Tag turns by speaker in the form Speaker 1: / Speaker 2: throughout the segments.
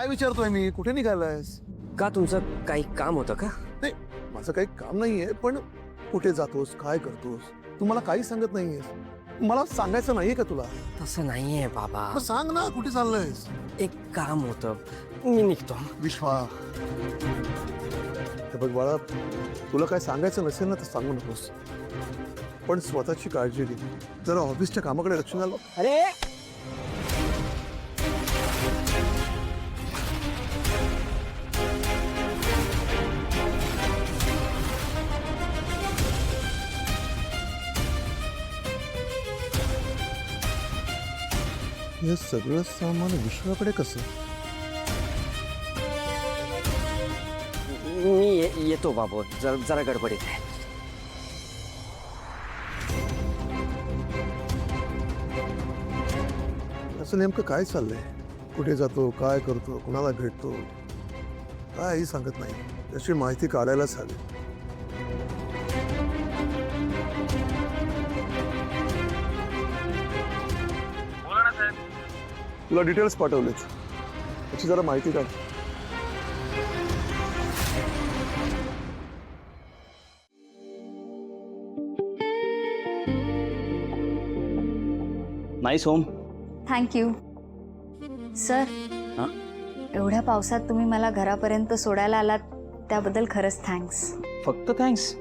Speaker 1: काय विचारतोय मी? कुठे निघालायस?
Speaker 2: का तुमचं काही काम होतं का?
Speaker 1: नाही, माझं काही काम नाहीये, पण कुठे जातोस, काय करतोस, तू मला काही सांगत नाहीयेस. मला सांगायचं नाहीये का तुला?
Speaker 2: तसं नाहीये बाबा,
Speaker 1: मग सांग ना, कुठे चाललंयस?
Speaker 2: एक काम होतं, मी निघतो.
Speaker 1: विश्वा, हे बघ बाळा, तुला काय सांगायचं नसेल ना तर सांगू नकोस, पण स्वतःची काळजी घे. जरा ऑफिसच्या कामाकडे लक्ष घाल.
Speaker 2: अरे
Speaker 1: हे सगळं सामान विश्वाकडे कसं?
Speaker 2: मी येतो बाबू, जरा गडबडीत आहे.
Speaker 1: असं नेमकं काय चाललंय? कुठे जातो, काय करतो, कुणाला भेटतो, काही सांगत नाही. त्याची माहिती काढायलाच हवी. तुला डिटेल्स पाठवलेत, त्याची जरा माहिती काढ.
Speaker 3: Nice home.
Speaker 4: Thank you sir.
Speaker 3: हां?
Speaker 4: एवढ्या पावसात तुम्ही मला घरापर्यंत सोडायला आलात त्याबद्दल खरंच थँक्स.
Speaker 3: फक्त थँक्स?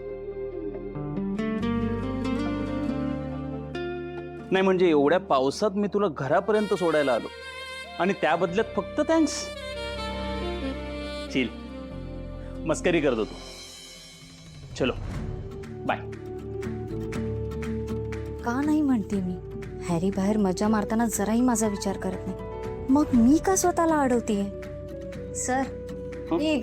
Speaker 3: नाही म्हणजे एवढ्या पावसात मी तुला घरापर्यंत सोडायला आलो आणि त्या बदल्यात फक्त थँक्स? चिल, मस्करी करतो तू. चलो बाय.
Speaker 4: का नाही म्हणते मी, हॅरी बाहेर मजा मारताना जराही माझा विचार करत नाही, मग मी का स्वतःला अडवतीये? सर मी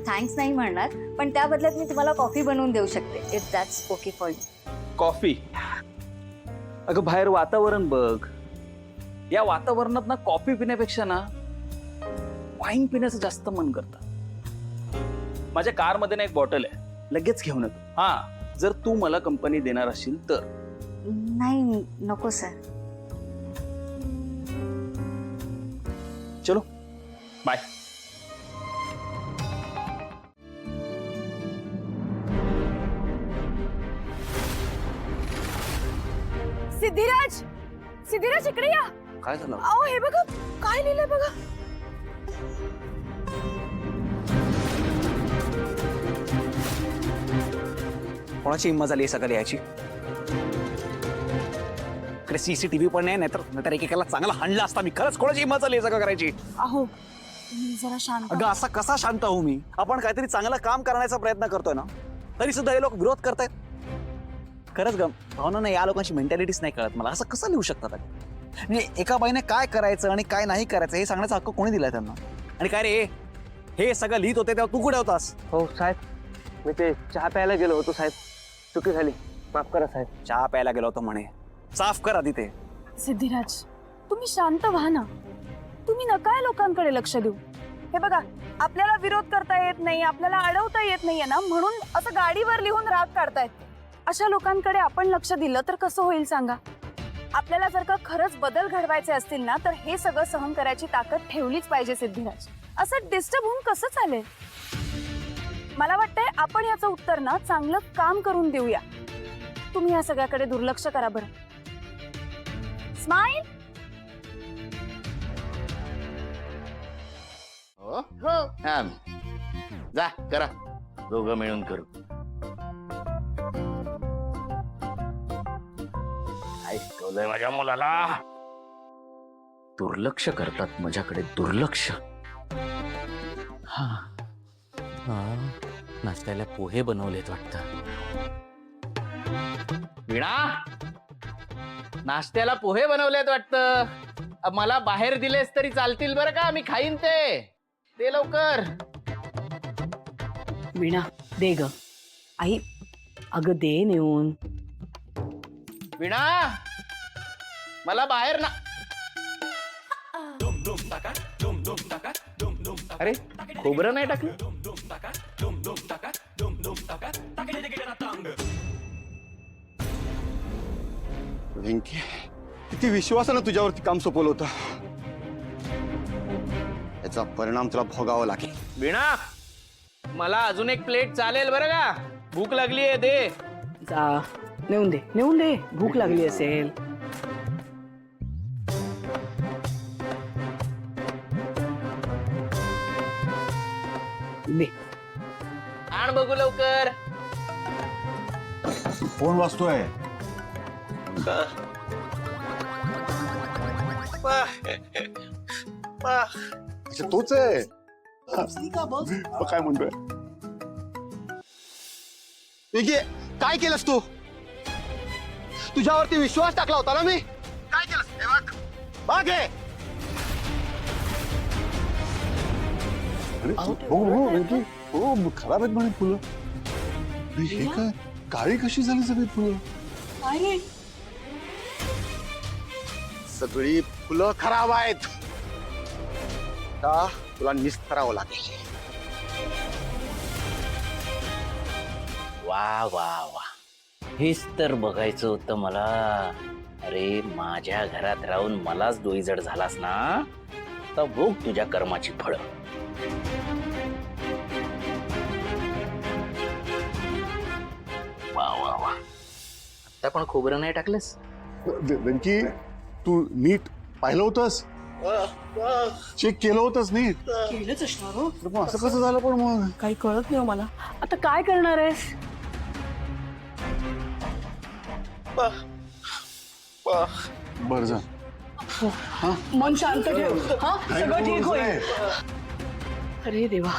Speaker 4: थँक्स नाही म्हणणार, पण त्या बदल्यात मी तुम्हाला कॉफी बनवून देऊ शकते, if that's okay for you.
Speaker 3: Coffee? अगं बाहेर वातावरण बघ, या वातावरणात ना कॉफी पिण्यापेक्षा ना वाईन पिण्याचं जास्त मन करतं. माझ्या कारमध्ये ना एक बॉटल आहे, लगेच घेऊन येतो. हा, जर तू मला कंपनी देणार असशील तर.
Speaker 4: नाही नको सर.
Speaker 3: चलो बाय.
Speaker 5: सिद्धिराज, सिद्धिराज इकडे या.
Speaker 2: काय झालं?
Speaker 5: अहो हे बघा, काय लिहिलंय बघा.
Speaker 6: कोणाची हिंमत झाली सगळं याची? इकडे सीसीटीव्ही पण नाही, नाहीतर एकेकाला चांगला हाणला असता मी. खरंच कोणाची हिंमत झाली सगळं करायची?
Speaker 5: अहो तुम्ही जरा शांत.
Speaker 6: अगं असा कसा शांत होऊ मी? आपण काहीतरी चांगलं काम करण्याचा प्रयत्न करतोय ना, तरी सुद्धा हे लोक विरोध करतायत. खरंच ग भावना नाही, या लोकांची मेंटॅलिटीच नाही कळत मला. असं कसं लिहू शकतात? म्हणजे एका बाईने काय करायचं आणि काय नाही करायचं हे सांगण्याचा हक्क कोणी दिलाय त्यांना? आणि काय रे, हे सगळं लिहित होते तेव्हा तू कुठे होतास?
Speaker 2: हो साहेब, मी ते चहा प्यायला गेलो होतो साहेब, चुकी झाली, माफ करा साहेब.
Speaker 6: चहा प्यायला गेलो होतो म्हणे, साफ कर आधी ते.
Speaker 5: सिद्धिराज तुम्ही शांत व्हा ना. तुम्ही नका लोकांकडे लक्ष देऊ. हे बघा, आपल्याला विरोध करता येत नाही, आपल्याला अडवता येत नाहीये ना, म्हणून असं गाडीवर लिहून राग काढतायत. अशा लोकांकडे आपण लक्ष दिलं तर कसं होईल सांगा? आपल्याला जर का खरंच बदल घडवायचे असतील ना, तर हे सगळं सहन करायची ताकद ठेवलीच पाहिजे सिद्धिराज. असं डिस्टर्ब होऊन कसं चालेल? मला वाटतंय आपण याचं उत्तर ना चांगलं काम करून देऊया. तुम्ही या सगळ्याकडे दुर्लक्ष करा बरं. स्माइल.
Speaker 7: हो हो, जा करा, दोघं मिळून करू. ऐकवलंय माझ्या मुलाला. दुर्लक्ष करतात माझ्याकडे, दुर्लक्ष.
Speaker 8: हा हा, नाश्त्याला पोहे बनवलेत वाटतं.
Speaker 7: वीणा, नाश्त्याला पोहे बनवलेत वाटतं. मला बाहेर दिलेस तरी चालतील बरं का, मी खाईन ते लवकर.
Speaker 9: वीणा दे ग. आई अगं दे नेऊन.
Speaker 7: वीणा, मला बाहेर ना. अरे खोबरं नाही टाकलं.
Speaker 10: वेंकी, किती विश्वासानं तुझ्यावरती काम सोपवलं होतं. त्याचा परिणाम तुला भोगावा लागेल.
Speaker 7: वीणा मला अजून एक प्लेट चालेल बरं का? भूक लागली आहे दे.
Speaker 9: जा नेऊन दे भूक लागली असेल. दे.
Speaker 7: आण बघू लवकर.
Speaker 10: फोन वाजतोय. अच्छा तोच आहे. मग काय म्हणतोय? विकी, काय केलंस तू? तुझ्यावरती विश्वास टाकला होता ना मी. काय केलंस? हे बघ. बघ हे. हो खराब आहेत म्हणे फुलं. हे काय काळी कशी झाली सगळी फुलं? सगळी फुलं खराब आहेत. आता तुला निस्तरावं लागेल.
Speaker 8: वा वा वा, हेच तर बघायचं होतं मला. अरे माझ्या घरात राहून मलाच डोईजड झालास ना, तर भोग तुझ्या कर्माची फळं. वा वा वा, आता पण खोबरं नाही टाकलंस?
Speaker 10: वेंकी, तू नीट पाहिलं होतंस? चेक केलं होतंस नीट?
Speaker 9: केलंच असणार हो.
Speaker 10: तर मग असं कसं झालं पण मग?
Speaker 9: काही कळत नाही मला. आता काय करणार आहेस?
Speaker 10: बरं जा.
Speaker 9: मन शांत ठेव. हा
Speaker 10: नाही,
Speaker 9: सगळं ठीक
Speaker 10: नाही.
Speaker 9: होईल. अरे देवा,